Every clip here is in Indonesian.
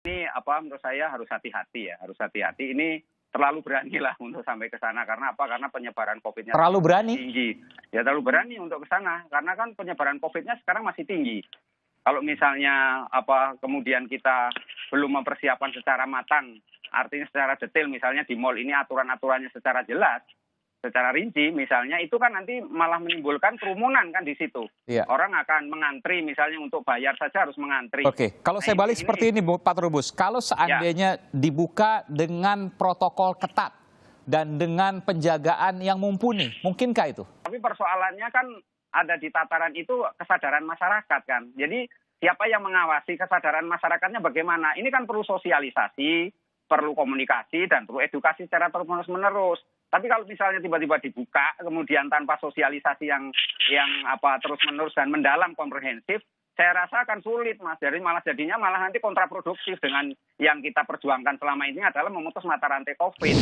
Ini menurut saya harus hati-hati ya, harus hati-hati. Ini terlalu berani lah untuk sampai ke sana. Karena apa? Karena penyebaran COVID-nya terlalu berani tinggi. Ya terlalu berani untuk ke sana karena kan penyebaran COVID-nya sekarang masih tinggi. Kalau misalnya kemudian kita belum mempersiapkan secara matang, artinya secara detail, misalnya di mal ini aturan-aturannya secara jelas, secara rinci, misalnya itu kan nanti malah menimbulkan kerumunan kan di situ. Iya. Orang akan mengantri, misalnya untuk bayar saja harus mengantri. Oke, kalau saya balik seperti ini Pak Trubus, kalau seandainya dibuka dengan protokol ketat dan dengan penjagaan yang mumpuni, mungkinkah itu? Tapi persoalannya kan ada di tataran itu kesadaran masyarakat kan. Jadi siapa yang mengawasi kesadaran masyarakatnya bagaimana? Ini kan perlu sosialisasi, perlu komunikasi, dan perlu edukasi secara terus-menerus. Tapi kalau misalnya tiba-tiba dibuka, kemudian tanpa sosialisasi yang terus-menerus dan mendalam komprehensif, saya rasa akan sulit, Mas. Jadi jadinya malah nanti kontraproduktif dengan yang kita perjuangkan selama ini adalah memutus mata rantai COVID.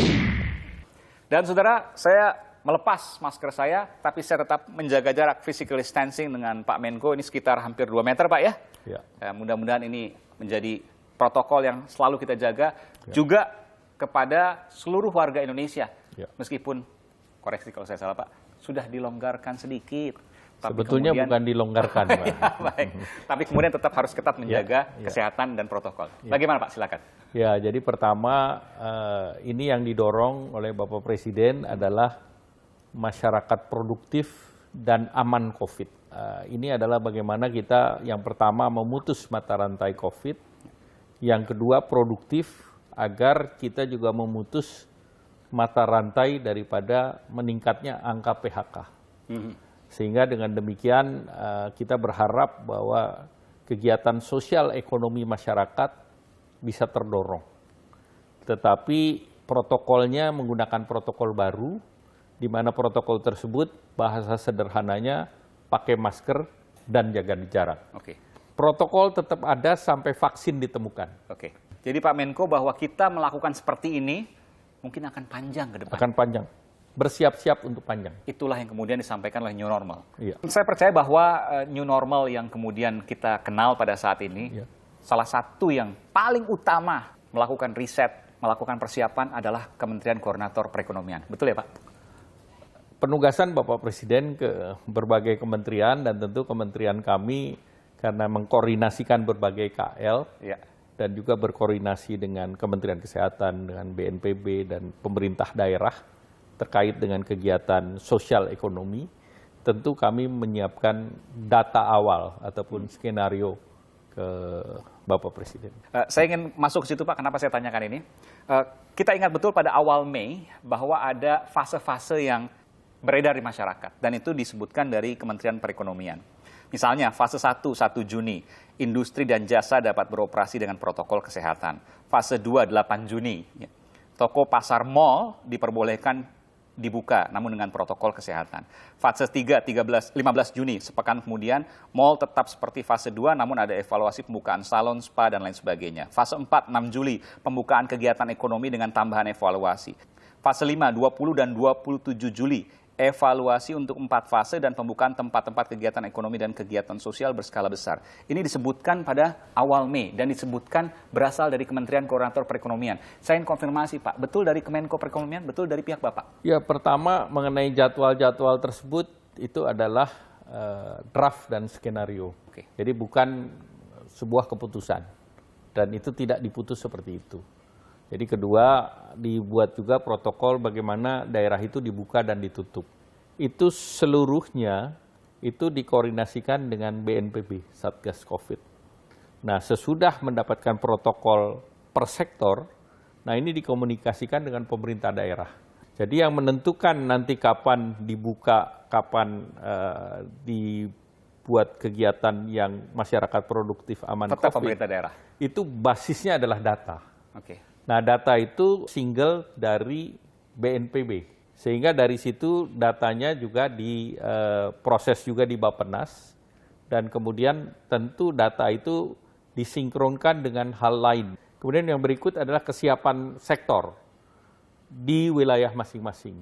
Dan saudara, saya melepas masker saya, tapi saya tetap menjaga jarak physical distancing dengan Pak Menko. Ini sekitar hampir 2 meter, Pak ya? Ya. Mudah-mudahan ini menjadi protokol yang selalu kita jaga. Ya. Juga kepada seluruh warga Indonesia. Ya. Meskipun, koreksi kalau saya salah Pak, sudah dilonggarkan sedikit. Tapi sebetulnya kemudian, bukan dilonggarkan, Pak. Ya, baik. Tapi kemudian tetap harus ketat menjaga kesehatan dan protokol. Bagaimana Pak? Silakan. Ya, jadi pertama ini yang didorong oleh Bapak Presiden adalah masyarakat produktif dan aman COVID. Ini adalah bagaimana kita yang pertama memutus mata rantai COVID, yang kedua produktif agar kita juga memutus mata rantai daripada meningkatnya angka PHK. Sehingga dengan demikian kita berharap bahwa kegiatan sosial ekonomi masyarakat bisa terdorong. Tetapi protokolnya menggunakan protokol baru, di mana protokol tersebut bahasa sederhananya pakai masker dan jaga jarak. Oke. Protokol tetap ada sampai vaksin ditemukan. Oke. Jadi Pak Menko, bahwa kita melakukan seperti ini mungkin akan panjang ke depan. Akan panjang. Bersiap-siap untuk panjang. Itulah yang kemudian disampaikan oleh new normal. Iya. Saya percaya bahwa new normal yang kemudian kita kenal pada saat ini, salah satu yang paling utama melakukan riset, melakukan persiapan adalah Kementerian Koordinator Perekonomian. Betul ya Pak? Penugasan Bapak Presiden ke berbagai kementerian dan tentu kementerian kami karena mengkoordinasikan berbagai KL dan juga berkoordinasi dengan Kementerian Kesehatan, dengan BNPB dan pemerintah daerah terkait dengan kegiatan sosial ekonomi, tentu kami menyiapkan data awal ataupun skenario ke Bapak Presiden. Saya ingin masuk ke situ Pak, kenapa saya tanyakan ini? Kita ingat betul pada awal Mei bahwa ada fase-fase yang beredar di masyarakat, dan itu disebutkan dari Kementerian Perekonomian. Misalnya fase 1, 1 Juni, industri dan jasa dapat beroperasi dengan protokol kesehatan. Fase 2, 8 Juni, toko pasar mal diperbolehkan dibuka, namun dengan protokol kesehatan. Fase 3, 15 Juni, sepekan kemudian, mal tetap seperti fase 2, namun ada evaluasi pembukaan salon, spa, dan lain sebagainya. Fase 4, 6 Juli, pembukaan kegiatan ekonomi dengan tambahan evaluasi. Fase 5, 20 dan 27 Juli, evaluasi untuk 4 fase dan pembukaan tempat-tempat kegiatan ekonomi dan kegiatan sosial berskala besar. Ini disebutkan pada awal Mei dan disebutkan berasal dari Kementerian Koordinator Perekonomian. Saya ingin konfirmasi Pak, betul dari Kemenko Perekonomian, betul dari pihak Bapak? Ya, pertama mengenai jadwal-jadwal tersebut itu adalah draft dan skenario. Jadi bukan sebuah keputusan dan itu tidak diputus seperti itu. Jadi kedua, dibuat juga protokol bagaimana daerah itu dibuka dan ditutup. Itu seluruhnya itu dikoordinasikan dengan BNPB, Satgas COVID. Nah, sesudah mendapatkan protokol per sektor, nah ini dikomunikasikan dengan pemerintah daerah. Jadi yang menentukan nanti kapan dibuka, kapan dibuat kegiatan yang masyarakat produktif aman tetap COVID, pemerintah daerah. Itu basisnya adalah data. Oke. Nah, data itu single dari BNPB. Sehingga dari situ datanya juga diproses juga di Bappenas. Dan kemudian tentu data itu disinkronkan dengan hal lain. Kemudian yang berikut adalah kesiapan sektor di wilayah masing-masing.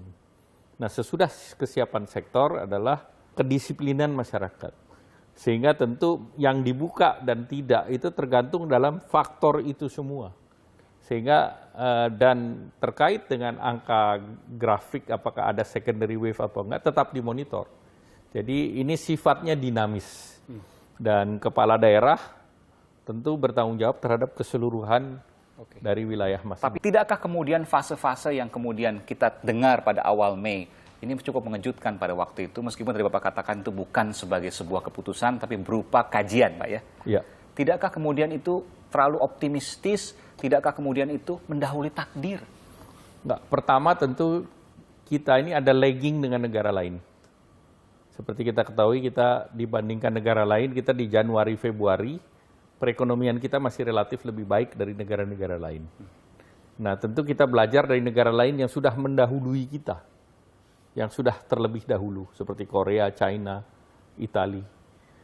Nah, sesudah kesiapan sektor adalah kedisiplinan masyarakat. Sehingga tentu yang dibuka dan tidak itu tergantung dalam faktor itu semua. Sehingga dan terkait dengan angka grafik apakah ada secondary wave atau enggak tetap dimonitor. Jadi ini sifatnya dinamis. Dan kepala daerah tentu bertanggung jawab terhadap keseluruhan dari wilayah masing-masing. Tapi tidakkah kemudian fase-fase yang kemudian kita dengar pada awal Mei ini cukup mengejutkan pada waktu itu, meskipun tadi Bapak katakan itu bukan sebagai sebuah keputusan, tapi berupa kajian, Pak ya? Ya. Tidakkah kemudian itu terlalu optimistis? Tidakkah kemudian itu mendahului takdir? Enggak. Pertama tentu kita ini ada lagging dengan negara lain. Seperti kita ketahui, kita dibandingkan negara lain, kita di Januari, Februari, perekonomian kita masih relatif lebih baik dari negara-negara lain. Nah, tentu kita belajar dari negara lain yang sudah mendahului kita, yang sudah terlebih dahulu, seperti Korea, China, Italia.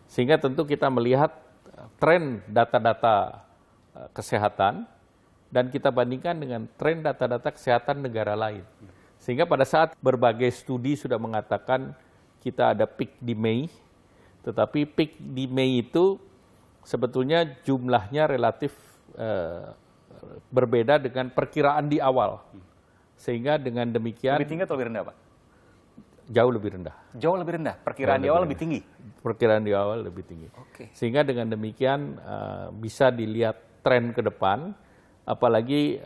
Sehingga tentu kita melihat tren data-data kesehatan, dan kita bandingkan dengan tren data-data kesehatan negara lain. Sehingga pada saat berbagai studi sudah mengatakan kita ada peak di Mei, tetapi peak di Mei itu sebetulnya jumlahnya relatif berbeda dengan perkiraan di awal. Sehingga dengan demikian... Lebih tinggi atau lebih rendah, Pak? Jauh lebih rendah. Jauh lebih rendah, perkiraan di awal lebih tinggi? Perkiraan di awal lebih tinggi. Oke. Sehingga dengan demikian bisa dilihat tren ke depan, apalagi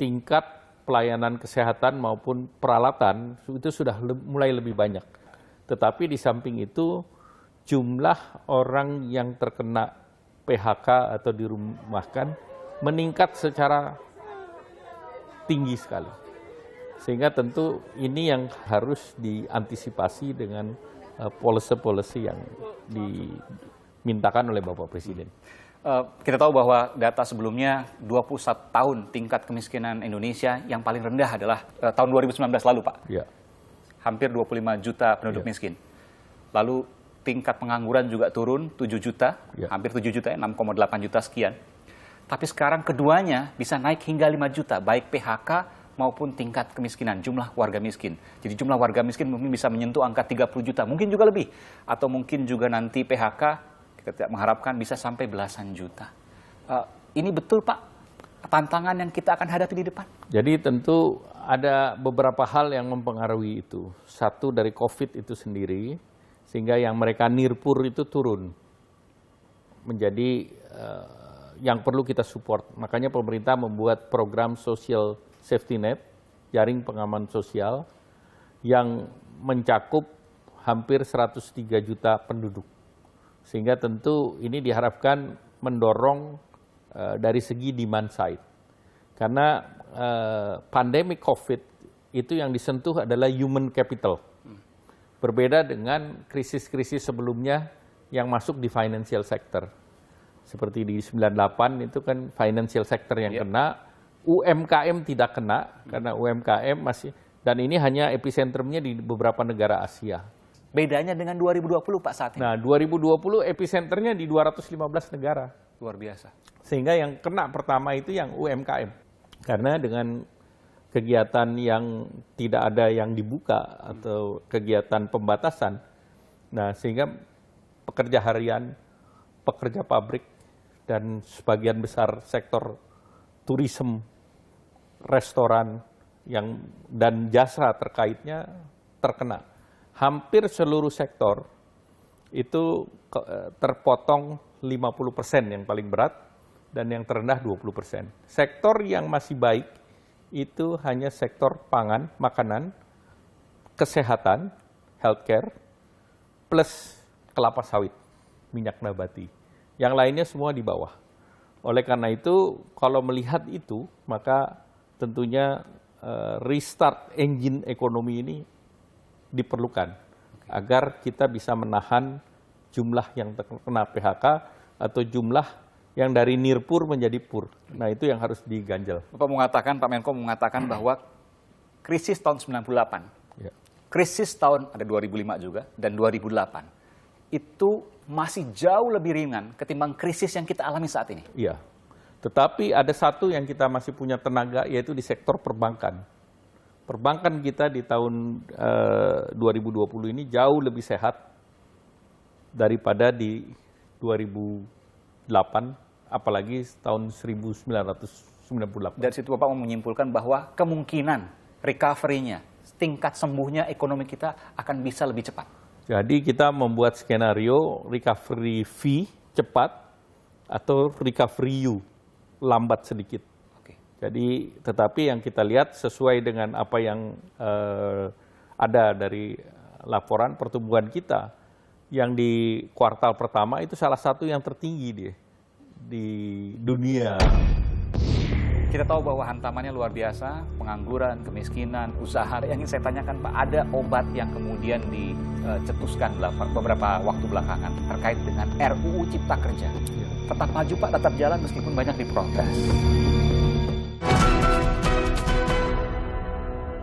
tingkat pelayanan kesehatan maupun peralatan itu sudah mulai lebih banyak. Tetapi di samping itu jumlah orang yang terkena PHK atau dirumahkan meningkat secara tinggi sekali. Sehingga tentu ini yang harus diantisipasi dengan policy-policy yang dimintakan oleh Bapak Presiden. Kita tahu bahwa data sebelumnya 21 tahun tingkat kemiskinan Indonesia yang paling rendah adalah tahun 2019 lalu, Pak. Ya. Hampir 25 juta penduduk miskin. Lalu tingkat pengangguran juga turun 7 juta, hampir 7 juta, 6,8 juta sekian. Tapi sekarang keduanya bisa naik hingga 5 juta, baik PHK maupun tingkat kemiskinan, jumlah warga miskin. Jadi jumlah warga miskin mungkin bisa menyentuh angka 30 juta, mungkin juga lebih. Atau mungkin juga nanti PHK, kita tidak mengharapkan bisa sampai belasan juta. Ini betul, Pak, tantangan yang kita akan hadapi di depan? Jadi tentu ada beberapa hal yang mempengaruhi itu. Satu dari COVID itu sendiri, sehingga yang mereka nirpur itu turun. Menjadi yang perlu kita support. Makanya pemerintah membuat program social safety net, jaring pengaman sosial, yang mencakup hampir 103 juta penduduk. Sehingga tentu ini diharapkan mendorong dari segi demand side. Karena pandemi COVID itu yang disentuh adalah human capital. Berbeda dengan krisis-krisis sebelumnya yang masuk di financial sector. Seperti di 98 itu kan financial sector yang kena, UMKM tidak kena karena UMKM masih, dan ini hanya epicentrumnya di beberapa negara Asia. Bedanya dengan 2020, Pak, saat ini? Nah, 2020 epicenternya di 215 negara. Luar biasa. Sehingga yang kena pertama itu yang UMKM. Karena dengan kegiatan yang tidak ada yang dibuka atau kegiatan pembatasan, nah sehingga pekerja harian, pekerja pabrik, dan sebagian besar sektor turisme, restoran dan jasa terkaitnya terkena. Hampir seluruh sektor itu terpotong 50% yang paling berat dan yang terendah 20%. Sektor yang masih baik itu hanya sektor pangan, makanan, kesehatan, healthcare, plus kelapa sawit, minyak nabati. Yang lainnya semua di bawah. Oleh karena itu, kalau melihat itu, maka tentunya restart engine ekonomi ini diperlukan agar kita bisa menahan jumlah yang terkena PHK atau jumlah yang dari nirpur menjadi pur. Nah, itu yang harus diganjal. Bapak mengatakan, Pak Menko mengatakan bahwa krisis tahun 98, krisis tahun ada 2005 juga, dan 2008, itu masih jauh lebih ringan ketimbang krisis yang kita alami saat ini. Iya, tetapi ada satu yang kita masih punya tenaga, yaitu di sektor perbankan. Perbankan kita di tahun 2020 ini jauh lebih sehat daripada di 2008, apalagi tahun 1998. Dari situ Bapak mau menyimpulkan bahwa kemungkinan recovery-nya, tingkat sembuhnya ekonomi kita akan bisa lebih cepat. Jadi kita membuat skenario recovery V cepat atau recovery U lambat sedikit. Oke. Jadi tetapi yang kita lihat sesuai dengan apa yang ada dari laporan pertumbuhan kita, yang di kuartal pertama itu salah satu yang tertinggi di dunia. Kita tahu bahwa hantamannya luar biasa, pengangguran, kemiskinan, usaha. Yang ingin saya tanyakan Pak, ada obat yang kemudian dicetuskan beberapa waktu belakangan terkait dengan RUU Cipta Kerja. Tetap maju Pak, tetap jalan meskipun banyak diprotes.